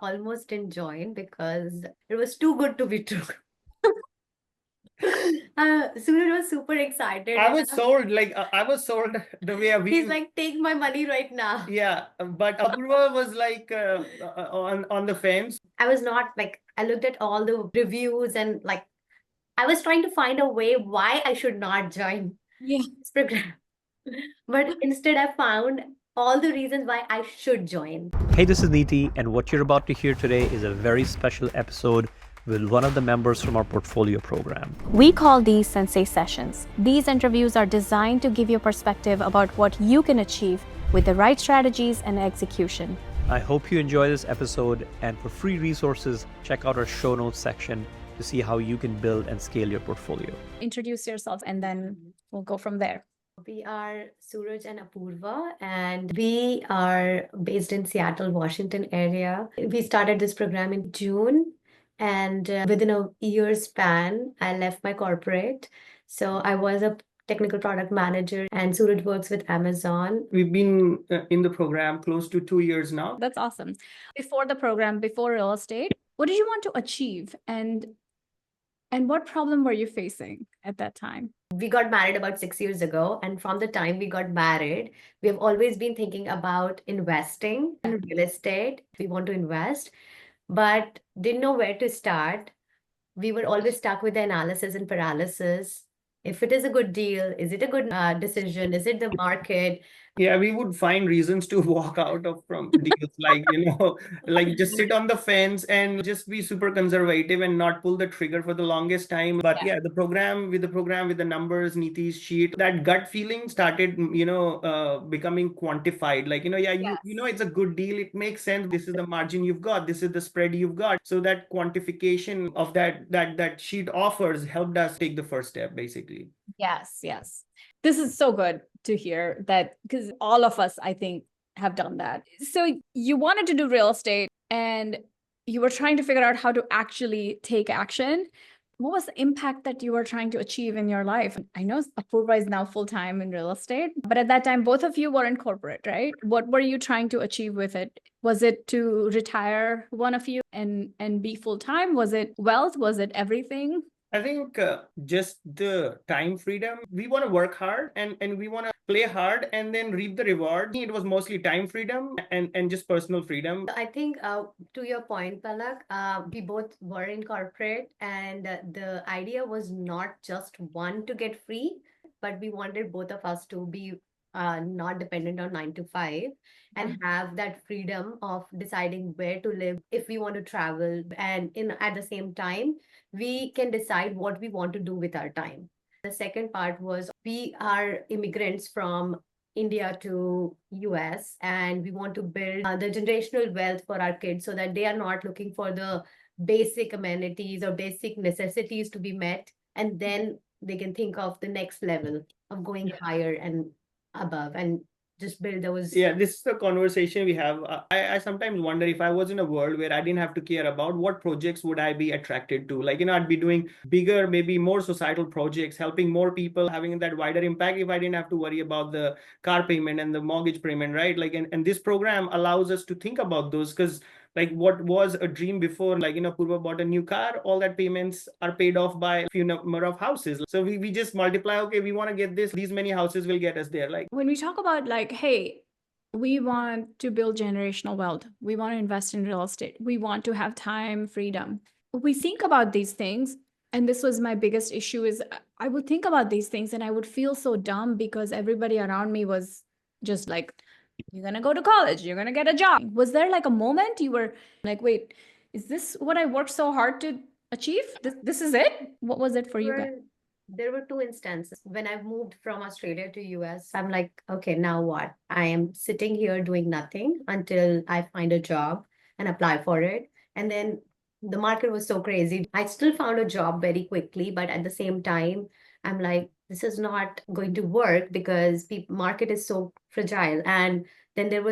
almost didn't join because it was too good to be true. Suraj was super excited. I was sold, I was sold the way He's like, take my money right now. yeah, but Apurva was like on the fence. I was not like, I looked at all the reviews and like, I was trying to find a way why I should not join this program. But instead, I found all the reasons why I should join. Hey, this is Neeti, and what you're about to hear today is a very special episode with one of the members from our portfolio program. We call these Sensei Sessions. These interviews are designed to give you perspective about what you can achieve with the right strategies and execution. I hope you enjoy this episode, and for free resources, check out our show notes section to see how you can build and scale your portfolio. Introduce yourself, and then we'll go from there. We are Suraj and Apoorva, and we are based in Seattle, Washington area. We started this program in June, and within a year span, I left my corporate. So I was a technical product manager, and Suraj works with Amazon. We've been in the program close to 2 years now. That's awesome. Before the program, before real estate, what did you want to achieve, and what problem were you facing at that time? We got married about 6 years ago, and from the time we got married, we have always been thinking about investing in real estate. We want to invest, but didn't know where to start. We were always stuck with the analysis and paralysis. If it is a good deal, is it a good decision? Is it the market? Yeah, we would find reasons to walk out of from deals, like just sit on the fence and just be super conservative and not pull the trigger for the longest time. But yeah, the program with the numbers, Neeti's sheet, that gut feeling started, becoming quantified. It's a good deal. It makes sense. This is the margin you've got. This is the spread you've got. So that quantification of that sheet offers helped us take the first step, basically. Yes. This is so good to hear that, because all of us, I think, have done that. So you wanted to do real estate and you were trying to figure out how to actually take action. What was the impact that you were trying to achieve in your life? I know Apurva is now full-time in real estate, but at that time, both of you were in corporate, right? What were you trying to achieve with it? Was it to retire one of you and be full-time? Was it wealth? Was it everything? I think just the time freedom. We want to work hard and we want to play hard and then reap the reward. It was mostly time freedom and just personal freedom. I think to your point, Palak, we both were in corporate, and the idea was not just one to get free, but we wanted both of us to be not dependent on 9 to 5 and have that freedom of deciding where to live, if we want to travel, and at the same time we can decide what we want to do with our time. The second part was we are immigrants from India to US, and we want to build the generational wealth for our kids so that they are not looking for the basic amenities or basic necessities to be met, and then they can think of the next level of going higher and above and just build those. Yeah, this is the conversation we have. I sometimes wonder if I was in a world where I didn't have to care about what projects would I be attracted to. I'd be doing bigger, maybe more societal projects, helping more people, having that wider impact if I didn't have to worry about the car payment and the mortgage payment, right? And this program allows us to think about those, because what was a dream before, Apurva bought a new car, all that payments are paid off by a few number of houses. So we just multiply, okay, we want to get these many houses will get us there. When we talk about hey, we want to build generational wealth, we want to invest in real estate, we want to have time freedom. We think about these things, and this was my biggest issue, is I would think about these things and I would feel so dumb because everybody around me was just like, you're going to go to college, you're going to get a job. Was there a moment you were like, wait, is this what I worked so hard to achieve? This is it? What was it for you guys? There were two instances. When I moved from Australia to US, I'm like, okay, now what? I am sitting here doing nothing until I find a job and apply for it. And then the market was so crazy. I still found a job very quickly, but at the same time, I'm like, this is not going to work because the market is so fragile. And then there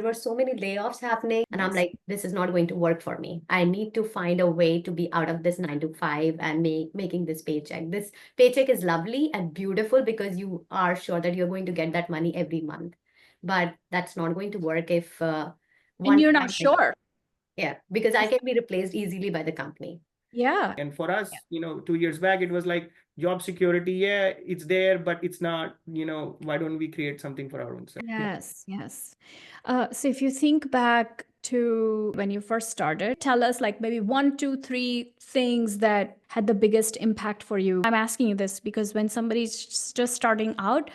were so many layoffs happening, and I'm like, this is not going to work for me. I need to find a way to be out of this 9 to 5 and making this paycheck. This paycheck is lovely and beautiful because you are sure that you're going to get that money every month, but that's not going to work if and you're not sure. Yeah, because I can be replaced easily by the company. Yeah. And for us, 2 years back, it was like job security. Yeah, it's there, but it's not, why don't we create something for our own self? Yes, yes. So if you think back to when you first started, tell us like maybe 1, 2, 3 things that had the biggest impact for you. I'm asking you this because when somebody's just starting out,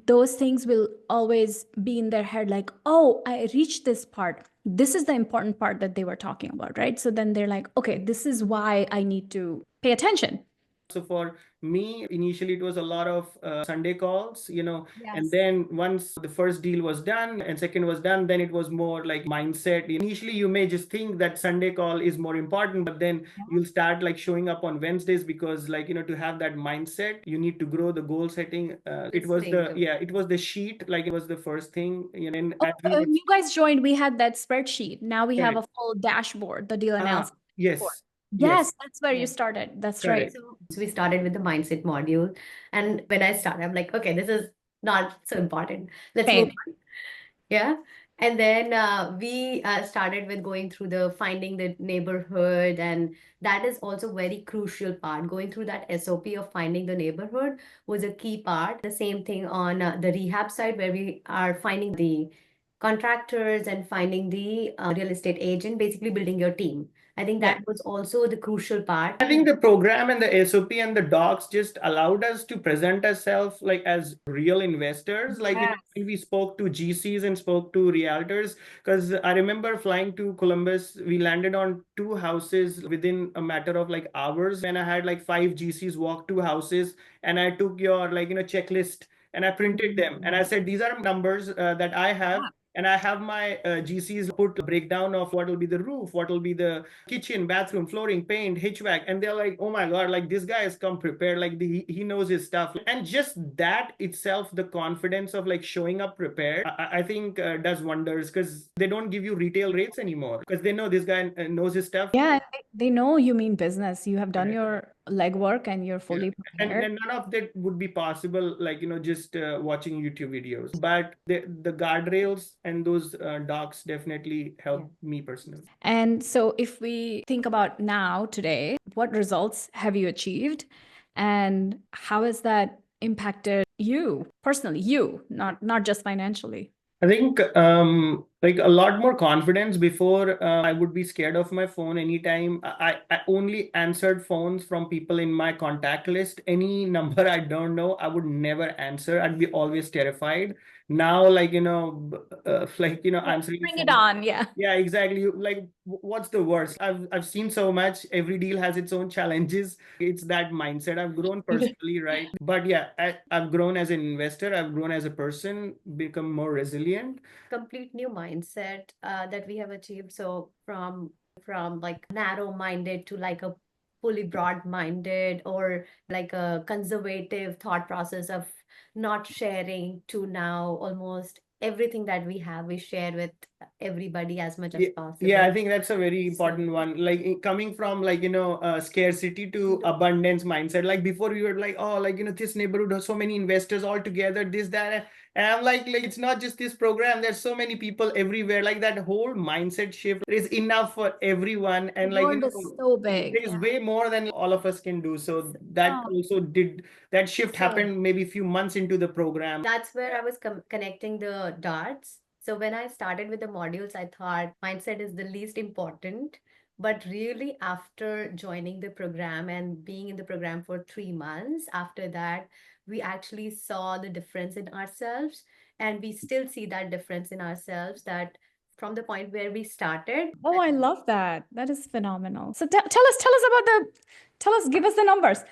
those things will always be in their head like, oh, I reached this part. This is the important part that they were talking about, right? So then they're like, okay, this is why I need to pay attention. So for me, initially it was a lot of Sunday calls, and Yes. then once the first deal was done and second was done, then it was more like mindset. Initially, you may just think that Sunday call is more important, but then you'll start like showing up on Wednesdays because to have that mindset, you need to grow the goal setting. It was the sheet, like it was the first thing. And Oh, as we were, when you guys joined, we had that spreadsheet. Now we have correct. a full dashboard, the deal announcement. Yes, yes, Yes, that's where you Yes. started. That's correct. right. So we started with the mindset module. And when I started, I'm like, okay, this is not so important. Let's move Same. on. Yeah. And then we started with going through the finding the neighborhood. And that is also very crucial part. Going through that SOP of finding the neighborhood was a key part. The same thing on the rehab side, where we are finding the contractors and finding the real estate agent, basically building your team. I think Yeah. that was also the crucial part. I think the program and the SOP and the docs just allowed us to present ourselves like as real investors. Like Yes. when we spoke to GCs and spoke to realtors, because I remember flying to Columbus, we landed on 2 houses within a matter of like hours. And I had like 5 GCs walk 2 houses, and I took your checklist and I printed them. And I said, these are numbers that I have. Yeah. And I have my GCs put a breakdown of what will be the roof, what will be the kitchen, bathroom, flooring, paint, HVAC. And they're like, oh my God, like this guy has come prepared. Like he knows his stuff. And just that itself, the confidence of like showing up prepared, I think does wonders, because they don't give you retail rates anymore because they know this guy knows his stuff. Yeah, they know you mean business. You have done Correct. your legwork and you're fully And prepared. none of that would be possible, like, just watching YouTube videos. But the guardrails and those docs definitely helped me personally. And so if we think about now, today, what results have you achieved? And how has that impacted you personally, not just financially? I think like a lot more confidence. Before, I would be scared of my phone anytime. I only answered phones from people in my contact list. Any number I don't know, I would never answer. I'd be always terrified. Now, like, answering Bring it phones. on. Yeah. Yeah, exactly. Like, what's the worst? I've seen so much. Every deal has its own challenges. It's that mindset. I've grown personally, right? But yeah, I've grown as an investor. I've grown as a person, become more resilient. Complete new mindset that we have achieved. So from like narrow-minded to like a fully broad-minded, or like a conservative thought process of not sharing, to now almost everything that we have, we share with everybody as much as possible. Yeah, I think that's a very So- important one. Like coming from like, scarcity to abundance mindset. Like before we were like, oh, like, this neighborhood has so many investors all together, this, that. And I'm like, it's not just this program. There's so many people everywhere. Like that whole mindset shift is enough for everyone. And The like, world is so big. there's way more than all of us can do. So that also that shift happened maybe a few months into the program. That's where I was connecting the dots. So when I started with the modules, I thought mindset is the least important. But really, after joining the program and being in the program for 3 months, after that, we actually saw the difference in ourselves. And we still see that difference in ourselves, that from the point where we started. Oh, I love that. That is phenomenal. So tell us, give us the numbers.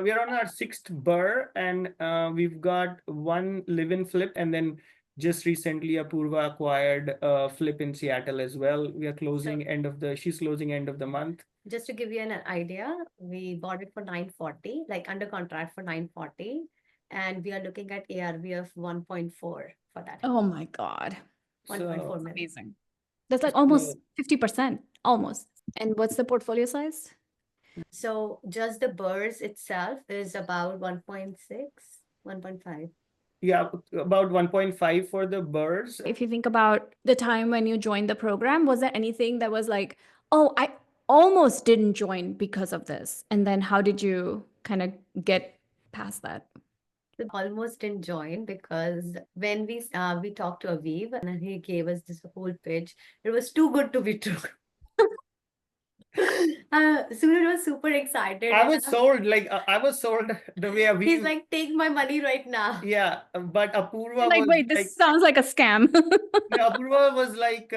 We are on our 6th BRRRR, and we've got one live-in flip, and then just recently Apurva acquired a flip in Seattle as well. We are closing she's closing end of the month. Just to give you an idea, we bought it for 940, like under contract for 940, and we are looking at ARV of 1.4 for that. Oh my God. 1.4 million. Amazing. That's like almost 50%, almost. And what's the portfolio size? So just the BRRRRs itself is about 1.6, 1.5. Yeah, about 1.5 for the BRRRRs. If you think about the time when you joined the program, was there anything that was like, oh, I almost didn't join because of this? And then how did you kind of get past that? Almost didn't join because when we talked to Aviv and he gave us this whole pitch, it was too good to be true. Suraj was super excited. I was sold, like I was sold the way He's Aviv. like, take my money right now. Yeah, but Apurva Like, was wait, this like, sounds like a scam. yeah, Apurva was like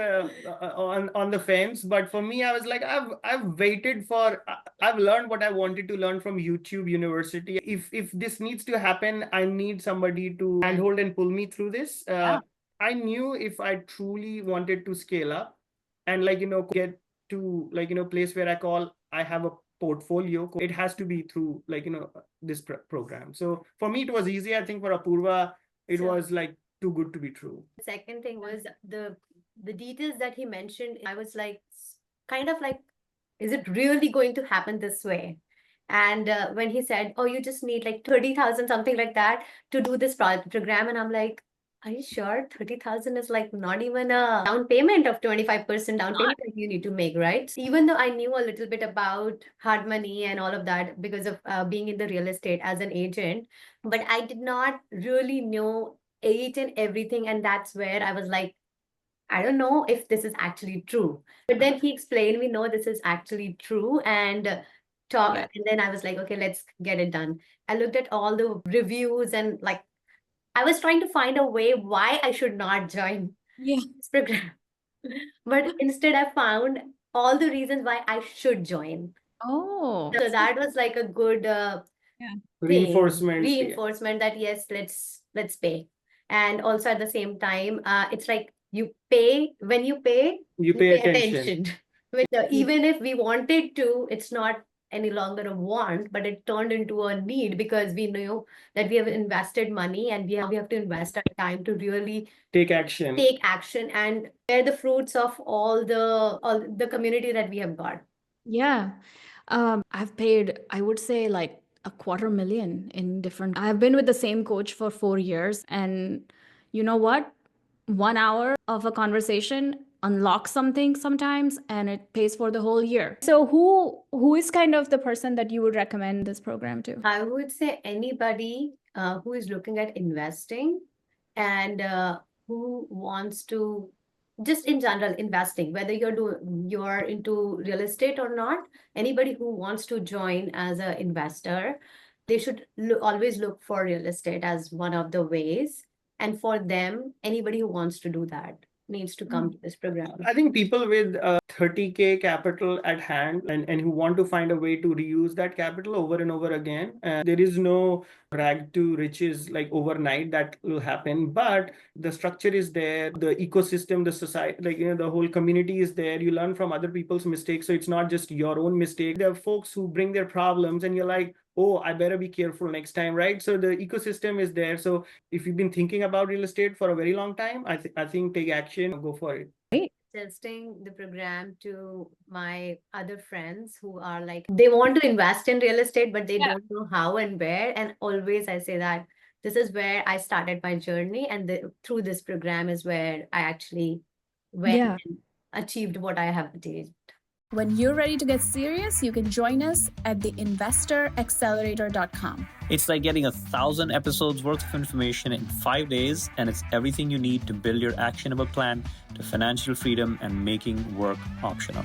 on the fence. But for me, I was like, I've waited for. I've learned what I wanted to learn from YouTube University. If this needs to happen, I need somebody to handhold and pull me through this. Yeah. I knew if I truly wanted to scale up and like get to like place where I have a portfolio, it has to be through like this program. So for me it was easy. I think for Apurva it was like too good to be true. The second thing was the details that he mentioned. I was like, kind of like, is it really going to happen this way? And when he said, oh, you just need like 30,000, something like that, to do this program. And I'm like, are you sure 30,000 is like not even a down payment of 25% down payment that you need to make, right? Even though I knew a little bit about hard money and all of that because of being in the real estate as an agent, but I did not really know each and everything. And that's where I was like, I don't know if this is actually true. But then he explained me, no, this is actually true. And Yeah. and then I was like, okay, let's get it done. I looked at all the reviews and like I was trying to find a way why I should not join Yeah. this program. But instead I found all the reasons why I should join. Oh. So that was like a good Reinforcement. reinforcement that yes, let's pay. And also at the same time, it's like you pay, when you pay attention. Even if we wanted to, it's not any longer a want, but it turned into a need because we know that we have invested money and we have to invest our time to really Take action. And bear the fruits of all the community that we have got. Yeah. I've paid, I would say, like $250,000 in different. I've been with the same coach for 4 years. And you know what? 1 hour of a conversation unlocks something sometimes and it pays for the whole year. So who is kind of the person that you would recommend this program to? I would say anybody who is looking at investing and who wants to just in general investing, whether you're into real estate or not, anybody who wants to join as an investor, they should always look for real estate as one of the ways. And for them, anybody who wants to do that needs to come to this program. I think people with 30K capital at hand and who want to find a way to reuse that capital over and over again. There is no rag to riches like overnight that will happen, but the structure is there, the ecosystem, the society, like the whole community is there. You learn from other people's mistakes, so it's not just your own mistake. There are folks who bring their problems and you're like, oh, I better be careful next time, right? So the ecosystem is there. So if you've been thinking about real estate for a very long time, I think take action, go for it. Suggesting the program to my other friends who are like, they want to invest in real estate, but they don't know how and where. And always I say that this is where I started my journey. And through this program is where I actually went and achieved what I have achieved. When you're ready to get serious, you can join us at theinvestoraccelerator.com. It's like getting 1,000 episodes worth of information in 5 days, and it's everything you need to build your actionable plan to financial freedom and making work optional.